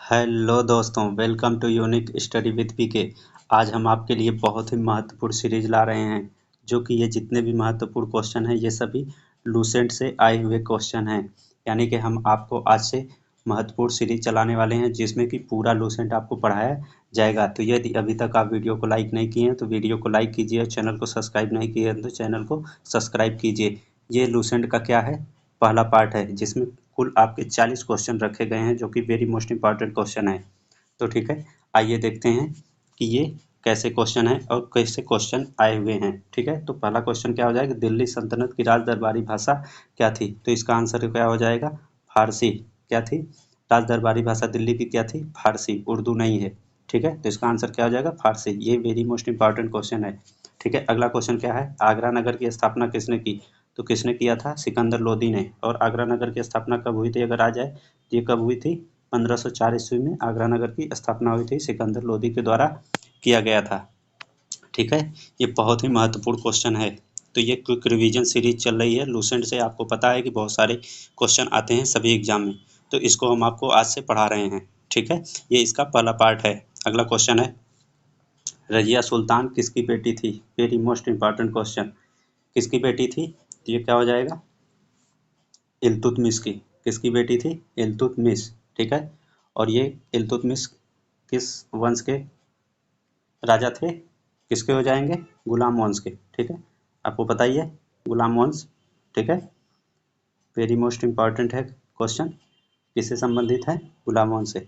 Hello दोस्तों, welcome to unique study with PK. आज हम आपके लिए बहुत ही महत्वपूर्ण सीरीज ला रहे हैं, जो कि ये जितने भी महत्वपूर्ण क्वेश्चन हैं ये सभी लूसेंट से आए हुए क्वेश्चन हैं। यानी कि हम आपको आज से महत्वपूर्ण सीरीज चलाने वाले हैं, जिसमें कि पूरा लूसेंट आपको पढ़ाया जाएगा। तो यदि अभी तक आप वीडियो को लाइक नहीं किए हैं तो वीडियो को लाइक कीजिए, चैनल को सब्सक्राइब नहीं किए हैं तो चैनल को सब्सक्राइब कीजिए। ये लूसेंट का क्या है, पहला पार्ट है, जिसमें कुल आपके 40 क्वेश्चन रखे गए हैं, जो कि वेरी मोस्ट इंपॉर्टेंट क्वेश्चन है। तो ठीक है, आइए देखते हैं कि ये कैसे क्वेश्चन है और कैसे क्वेश्चन आए हुए हैं। ठीक है, तो पहला क्वेश्चन क्या हो जाएगा, दिल्ली सल्तनत की राज दरबारी भाषा क्या थी? तो इसका आंसर क्या हो जाएगा, फारसी। क्या थी? राज दरबारी भाषा दिल्ली की क्या थी? फारसी, उर्दू नहीं है। ठीक है, तो इसका आंसर क्या हो जाएगा, फारसी। ये वेरी मोस्ट इंपॉर्टेंट क्वेश्चन है। ठीक है, अगला क्वेश्चन क्या है, आगरा नगर की स्थापना किसने की? तो किसने किया था? सिकंदर लोदी ने। और आगरा नगर की स्थापना कब हुई थी अगर आ जाए, तो ये कब हुई थी? 1504 ईस्वी में आगरा नगर की स्थापना हुई थी, सिकंदर लोदी के द्वारा किया गया था। ठीक है, ये बहुत ही महत्वपूर्ण क्वेश्चन है। तो ये क्विक रिवीजन सीरीज चल रही है लूसेंट से। आपको पता है कि बहुत सारे क्वेश्चन आते हैं सभी एग्जाम में, तो इसको हम आपको आज से पढ़ा रहे हैं। ठीक है, ये इसका पहला पार्ट है। अगला क्वेश्चन है, रजिया सुल्तान किसकी बेटी थी? Very most important question. किसकी बेटी थी? तो ये क्या हो जाएगा, इल्तुतमिश की। किसकी बेटी थी? इल्तुतमिश। ठीक है, और ये इल्तुतमिश किस वंश के राजा थे? किसके हो जाएंगे? गुलाम वंश के। ठीक है, आपको पता ही है, गुलाम वंश। ठीक है, वेरी मोस्ट इंपॉर्टेंट है क्वेश्चन। किससे संबंधित है? गुलाम वंश से।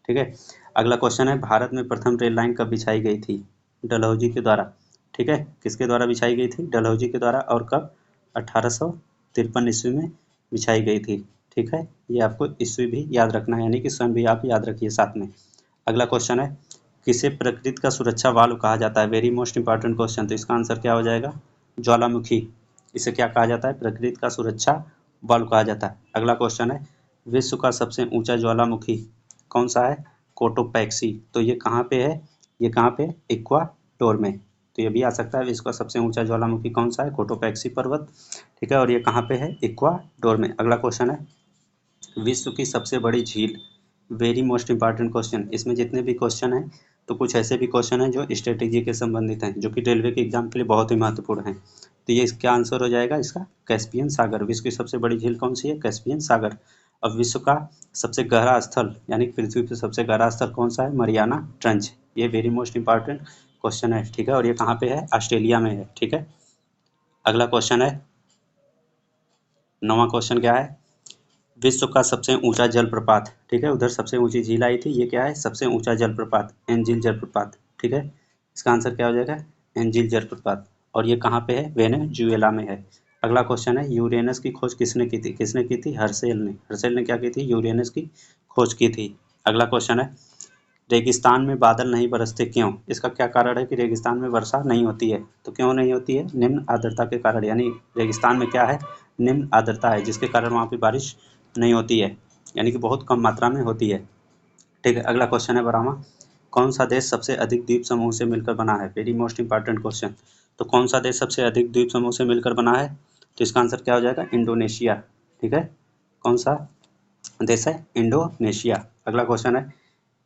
ठीक है, अगला क्वेश्चन है, भारत में प्रथम रेल लाइन कब बिछाई गई थी? डलहौजी के द्वारा। ठीक है, किसके द्वारा बिछाई गई थी? डलहौजी के द्वारा। और कब? 1853 ईस्वी में बिछाई गई थी। ठीक है, ये आपको ईस्वी भी याद रखना है, यानी कि सन भी आप याद रखिए साथ में। अगला क्वेश्चन है, किसे प्रकृति का सुरक्षा वाल्व कहा जाता है? Very most important question. तो इसका आंसर क्या हो जाएगा, ज्वालामुखी। इसे क्या कहा जाता है? प्रकृति का सुरक्षा वाल्व कहा जाता है। अगला क्वेश्चन है, विश्व का सबसे ऊंचा ज्वालामुखी कौन सा है? कोटोपैक्सी। तो ये कहाँ पे है? ये कहाँ पे? इक्वाडोर में। तो ये भी आ सकता है, विश्व का सबसे ऊंचा ज्वालामुखी कौन सा है? कोटोपैक्सी पर्वत। ठीक है, और ये कहाँ पे है? इक्वाडोर में। अगला क्वेश्चन है, विश्व की सबसे बड़ी झील। Very most important question. इसमें जितने भी क्वेश्चन हैं, तो कुछ ऐसे भी क्वेश्चन हैं जो स्ट्रेटेजी के संबंधित हैं, जो कि रेलवे के एग्जाम के लिए बहुत ही महत्वपूर्ण हैं। तो ये क्या आंसर हो जाएगा इसका? कैस्पियन सागर। विश्व की सबसे बड़ी झील कौन सी है? कैस्पियन सागर। अब विश्व का सबसे गहरा स्थल, यानी पृथ्वी पर सबसे गहरा स्थल कौन सा है? Mariana trench. ये वेरी मोस्ट इंपॉर्टेंट क्वेश्चन है। ठीक है, और ये कहाँ पे है? ऑस्ट्रेलिया में है। ठीक है, अगला क्वेश्चन है, 9वां क्वेश्चन क्या है, विश्व का सबसे ऊंचा जलप्रपात। ठीक है, उधर सबसे ऊंची झील आई थी, ये क्या है? सबसे ऊंचा जलप्रपात, एंजिल जलप्रपात। ठीक है, इसका आंसर क्या हो जाएगा? एंजिल जलप्रपात। और ये कहाँ पे है? वेनेजुएला में है। अगला क्वेश्चन है, यूरेनस की खोज किसने की थी? किसने की थी? हर्सेल ने। हर्सेल ने क्या की थी? यूरेनस की खोज की थी। अगला क्वेश्चन है, रेगिस्तान में बादल नहीं बरसते क्यों? इसका क्या कारण है कि रेगिस्तान में वर्षा नहीं होती है? तो क्यों नहीं होती है? निम्न आर्द्रता के कारण। यानी रेगिस्तान में क्या है? निम्न आर्द्रता है, जिसके कारण वहाँ पे बारिश नहीं होती है, यानी कि बहुत कम मात्रा में होती है। ठीक है, अगला क्वेश्चन है 12वां, कौन सा देश सबसे अधिक द्वीप समूह से मिलकर बना है? Very most important question. तो कौन सा देश सबसे अधिक द्वीप समूह से मिलकर बना है? तो इसका आंसर क्या हो जाएगा? इंडोनेशिया। ठीक है, कौन सा देश है? इंडोनेशिया। अगला क्वेश्चन है,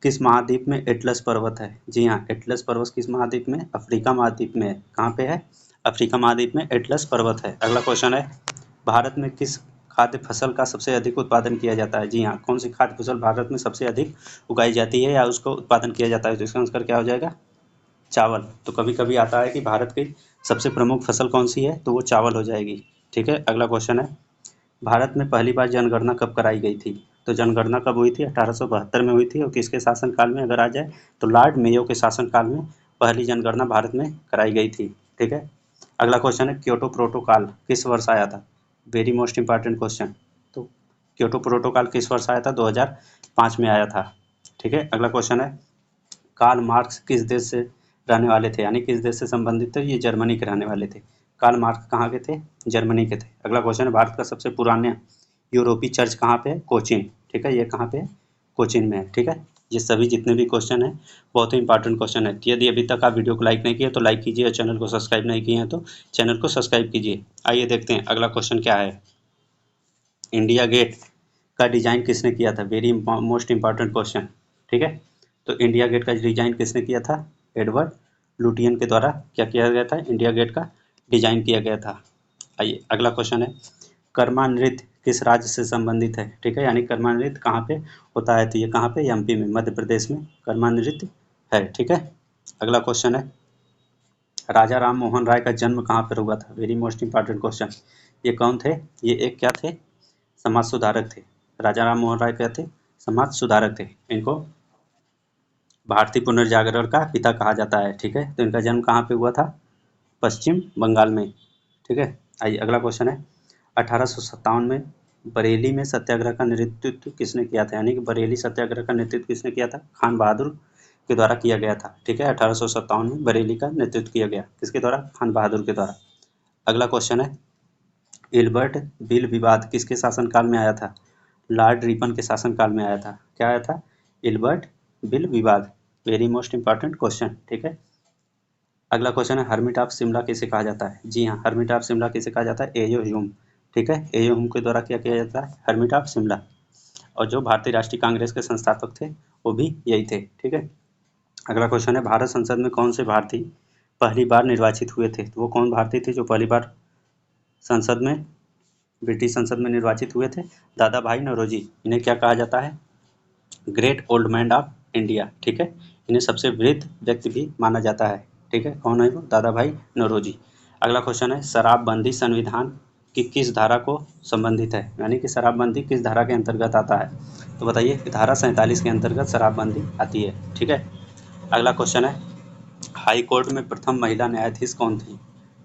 किस महाद्वीप में एटलस पर्वत है? जी हाँ, एटलस पर्वत किस महाद्वीप में? अफ्रीका महाद्वीप में है। कहाँ पे है? अफ्रीका महाद्वीप में एटलस पर्वत है। अगला क्वेश्चन है, भारत में किस खाद्य फसल का सबसे अधिक उत्पादन किया जाता है? जी हाँ, कौन सी खाद्य फसल भारत में सबसे अधिक उगाई जाती है या उसको उत्पादन किया जाता है? तो इसका आंसर क्या हो जाएगा? चावल। तो कभी कभी आता है कि भारत की सबसे प्रमुख फसल कौन सी है, तो वो चावल हो जाएगी। ठीक है, अगला क्वेश्चन है, भारत में पहली बार जनगणना कब कराई गई थी? तो जनगणना कब हुई थी? 1872 में हुई थी। और किसके शासनकाल में अगर आ जाए, तो लॉर्ड मेयो के शासनकाल में पहली जनगणना भारत में कराई गई थी। ठीक है, अगला क्वेश्चन है, क्योटो प्रोटोकॉल किस वर्ष आया था? Very most important question. तो क्योटो प्रोटोकॉल किस वर्ष आया था? 2005 में आया था। ठीक है, अगला क्वेश्चन है, कार्ल मार्क्स किस देश से रहने वाले थे, यानी किस देश से संबंधित थे? ये जर्मनी के रहने वाले थे। कार्ल मार्क्स कहाँ के थे? जर्मनी के थे। अगला क्वेश्चन है, भारत का सबसे पुराना यूरोपीय चर्च कहाँ पे है? कोचीन। ठीक है, ये कहाँ पे है? कोचीन में है। ठीक है, ये सभी जितने भी क्वेश्चन हैं बहुत ही इंपॉर्टेंट क्वेश्चन है। यदि अभी तक आप वीडियो को लाइक नहीं किए तो लाइक कीजिए, और चैनल को सब्सक्राइब नहीं किए हैं तो चैनल को सब्सक्राइब कीजिए। आइए देखते हैं अगला क्वेश्चन क्या है, इंडिया गेट का डिजाइन किसने किया था? Very most important question. ठीक है। तो इंडिया गेट का डिजाइन किसने किया था? एडवर्ड लुटियन के द्वारा क्या किया गया था? इंडिया गेट का डिजाइन किया गया था। आइए अगला क्वेश्चन है, कर्मा नृत्य किस राज्य से संबंधित है? ठीक है, यानी कर्मा नृत्य कहाँ पे होता है? तो ये कहाँ पे? एमपी में, मध्य प्रदेश में कर्मा नृत्य है। ठीक है। अगला क्वेश्चन है, राजा राम मोहन राय का जन्म कहाँ पर हुआ था? Very most important question. ये कौन थे? ये एक क्या थे? समाज सुधारक थे। राजा राम मोहन राय क्या थे? समाज सुधारक थे। इनको भारतीय पुनर्जागरण का पिता कहा जाता है। ठीक है। तो इनका जन्म कहाँ पे हुआ था? पश्चिम बंगाल में। ठीक है। आइए अगला क्वेश्चन है, 1857 में बरेली में सत्याग्रह का नेतृत्व किसने किया था? यानी कि बरेली सत्याग्रह का नेतृत्व किसने किया था? खान बहादुर के द्वारा किया गया था। ठीक है। 1857 में बरेली का नेतृत्व किया गया, किसके द्वारा? खान बहादुर के द्वारा। अगला क्वेश्चन है, इल्बर्ट बिल विवाद किसके शासनकाल में आया था? लॉर्ड रिपन के शासनकाल में आया था। क्या आया था? इल्बर्ट बिल विवाद। Very most important question. ठीक है। अगला क्वेश्चन है, हर्मिट ऑफ शिमला किसे कहा जाता है? जी हाँ, हर्मिट ऑफ शिमला किसे कहा जाता है? एयो ह्यूम। ठीक है। एयो ह्यूम के द्वारा क्या किया जाता है? Hermit of Shimla. और जो भारतीय राष्ट्रीय कांग्रेस के संस्थापक थे वो भी यही थे। ठीक है। अगला क्वेश्चन है, भारत संसद में कौन से भारतीय पहली बार निर्वाचित हुए थे? तो वो कौन भारतीय थे जो पहली बार संसद में, ब्रिटिश संसद में निर्वाचित हुए थे? दादा भाई नौरोजी। इन्हें क्या कहा जाता है? Great old man of India. ठीक है। इन्हें सबसे वृद्ध व्यक्ति भी माना जाता है। ठीक है। कौन है वो? दादा भाई नौरोजी। अगला क्वेश्चन है, शराबबंदी संविधान की किस धारा को संबंधित है? यानी कि शराबबंदी किस धारा के अंतर्गत आता है? तो बताइए, धारा 47 के अंतर्गत शराबबंदी आती है। ठीक है। अगला क्वेश्चन है, हाई कोर्ट में प्रथम महिला न्यायाधीश कौन थी?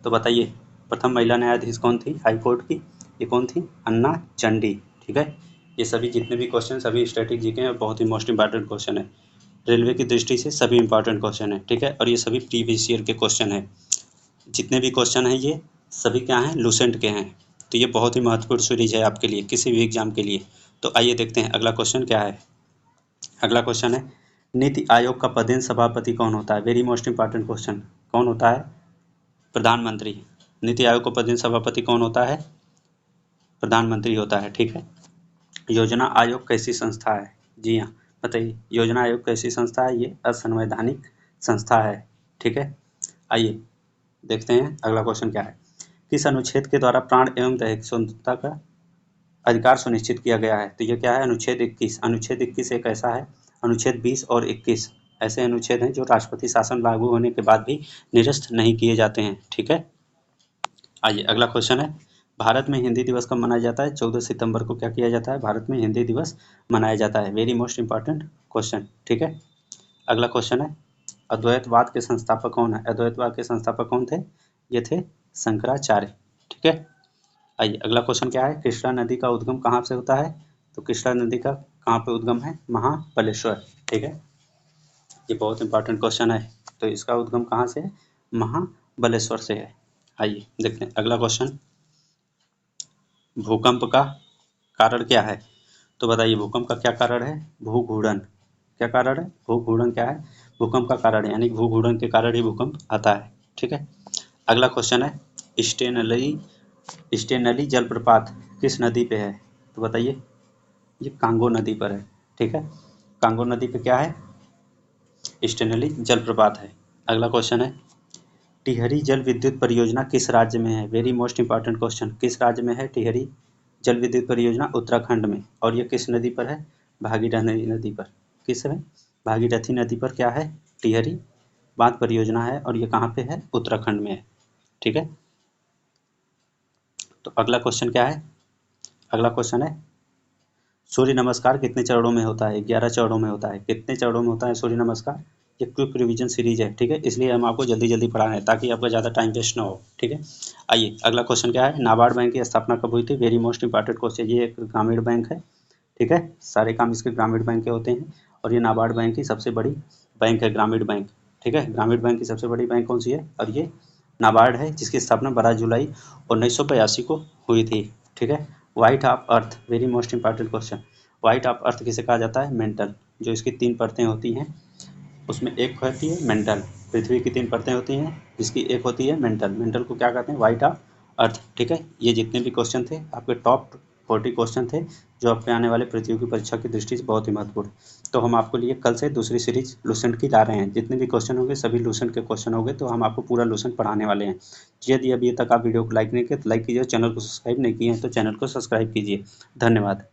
तो बताइए, प्रथम महिला न्यायाधीश कौन थी हाई कोर्ट की? ये कौन थी? अन्ना चंडी। ठीक है। ये सभी जितने भी क्वेश्चन सभी स्टैटिक जीके हैं, बहुत ही मोस्ट इंपॉर्टेंट क्वेश्चन है। रेलवे की दृष्टि से सभी इंपॉर्टेंट क्वेश्चन है। ठीक है। और ये सभी प्रीवियस ईयर के क्वेश्चन है। जितने भी क्वेश्चन हैं ये सभी क्या हैं? लूसेंट के हैं। तो ये बहुत ही महत्वपूर्ण सीरीज है आपके लिए, किसी भी एग्जाम के लिए। तो आइए देखते हैं अगला क्वेश्चन क्या है। अगला क्वेश्चन है, नीति आयोग का पदेन सभापति कौन होता है? Very most important question. कौन होता है? प्रधानमंत्री। नीति आयोग का पदेन सभापति कौन होता है? प्रधानमंत्री होता है। ठीक है। योजना आयोग कैसी संस्था है? जी हाँ, बताइए, योजना आयोग कैसी संस्था है? ये असंवैधानिक संस्था है। ठीक है। आइए देखते हैं अगला क्वेश्चन क्या है, किस अनुच्छेद के द्वारा प्राण एवं दैहिक स्वतंत्रता का अधिकार सुनिश्चित किया गया है? तो ये क्या है? अनुच्छेद 21। अनुच्छेद 21 एक ऐसा है, अनुच्छेद 20 और 21 ऐसे अनुच्छेद हैं जो राष्ट्रपति शासन लागू होने के बाद भी निरस्त नहीं किए जाते हैं। ठीक है। आइए अगला क्वेश्चन है, भारत में हिंदी दिवस कब मनाया जाता है? 14 सितंबर को क्या किया जाता है? भारत में हिंदी दिवस मनाया जाता है। Very most important question. ठीक है। अगला क्वेश्चन है, अद्वैतवाद के संस्थापक कौन है? अद्वैतवाद के संस्थापक कौन थे? ये थे शंकराचार्य। ठीक है। आइए अगला क्वेश्चन क्या है, कृष्णा नदी का उद्गम कहाँ से होता है? तो कृष्णा नदी का कहाँ पे उद्गम है? महाबलेश्वर। ठीक है। ये बहुत इंपॉर्टेंट क्वेश्चन है। तो इसका उद्गम कहाँ से है? महाबलेश्वर से है। आइए देखते हैं अगला क्वेश्चन, भूकंप का कारण क्या है? तो बताइए, भूकंप का क्या कारण है? भूघूर्णन। क्या कारण है? भूघूर्णन क्या है? भूकंप का कारण है, यानी भूघूर्णन के कारण ही भूकंप आता है। ठीक है। अगला क्वेश्चन है, स्टेनली जलप्रपात किस नदी पे है? तो बताइए, ये कांगो नदी पर है। ठीक है। कांगो नदी पे क्या है? स्टेनली जलप्रपात है। अगला क्वेश्चन है, टिहरी जल विद्युत परियोजना किस राज्य में है? Very most important question. किस राज्य में है टिहरी जल विद्युत परियोजना? उत्तराखंड में। और ये किस नदी पर है? भागीरथी नदी पर। किस है? भागीरथी नदी पर क्या है? टिहरी बांध परियोजना है, और ये कहाँ पे है? उत्तराखंड में है। ठीक है। तो अगला क्वेश्चन क्या है? अगला क्वेश्चन है, सूर्य नमस्कार कितने चरणों में होता है? 11 चरणों में होता है। कितने चरणों में होता है सूर्य नमस्कार? ये क्विक रिवीजन सीरीज है। ठीक है। इसलिए हम आपको जल्दी जल्दी पढ़ा रहे हैं ताकि आपका ज़्यादा टाइम वेस्ट ना हो। ठीक है। आइए अगला क्वेश्चन क्या है, नाबार्ड बैंक की स्थापना कब हुई थी? Very most important question. ये एक ग्रामीण बैंक है। ठीक है। सारे काम इसके ग्रामीण बैंक के होते हैं, और ये नाबार्ड बैंक की सबसे बड़ी बैंक है, ग्रामीण बैंक। ठीक है। ग्रामीण बैंक की सबसे बड़ी बैंक कौन सी है? और ये नाबार्ड है, जिसकी स्थापना 12 जुलाई 1982 को हुई थी। ठीक है। White of earth, very most important question. White of earth किसे कहा जाता है? मेंटल। जो इसकी 3 परतें होती हैं उसमें एक होती है मेंटल। पृथ्वी की 3 परतें होती हैं, जिसकी एक होती है मेंटल। मेंटल को क्या कहते हैं? White of earth. ठीक है। ये जितने भी क्वेश्चन थे आपके टॉप 40 क्वेश्चन थे जो आपके आने वाले प्रतियोगी परीक्षा की दृष्टि से बहुत ही महत्वपूर्ण। तो हम आपको लिए कल से दूसरी सीरीज लूसेंट की ला रहे हैं। जितने भी क्वेश्चन होंगे सभी लूसेंट के क्वेश्चन होंगे, तो हम आपको पूरा लूसेंट पढ़ाने वाले हैं। यदि अभी तक आप वीडियो को लाइक नहीं किए तो लाइक कीजिए, चैनल को सब्सक्राइब नहीं किए हैं तो चैनल को सब्सक्राइब कीजिए। धन्यवाद।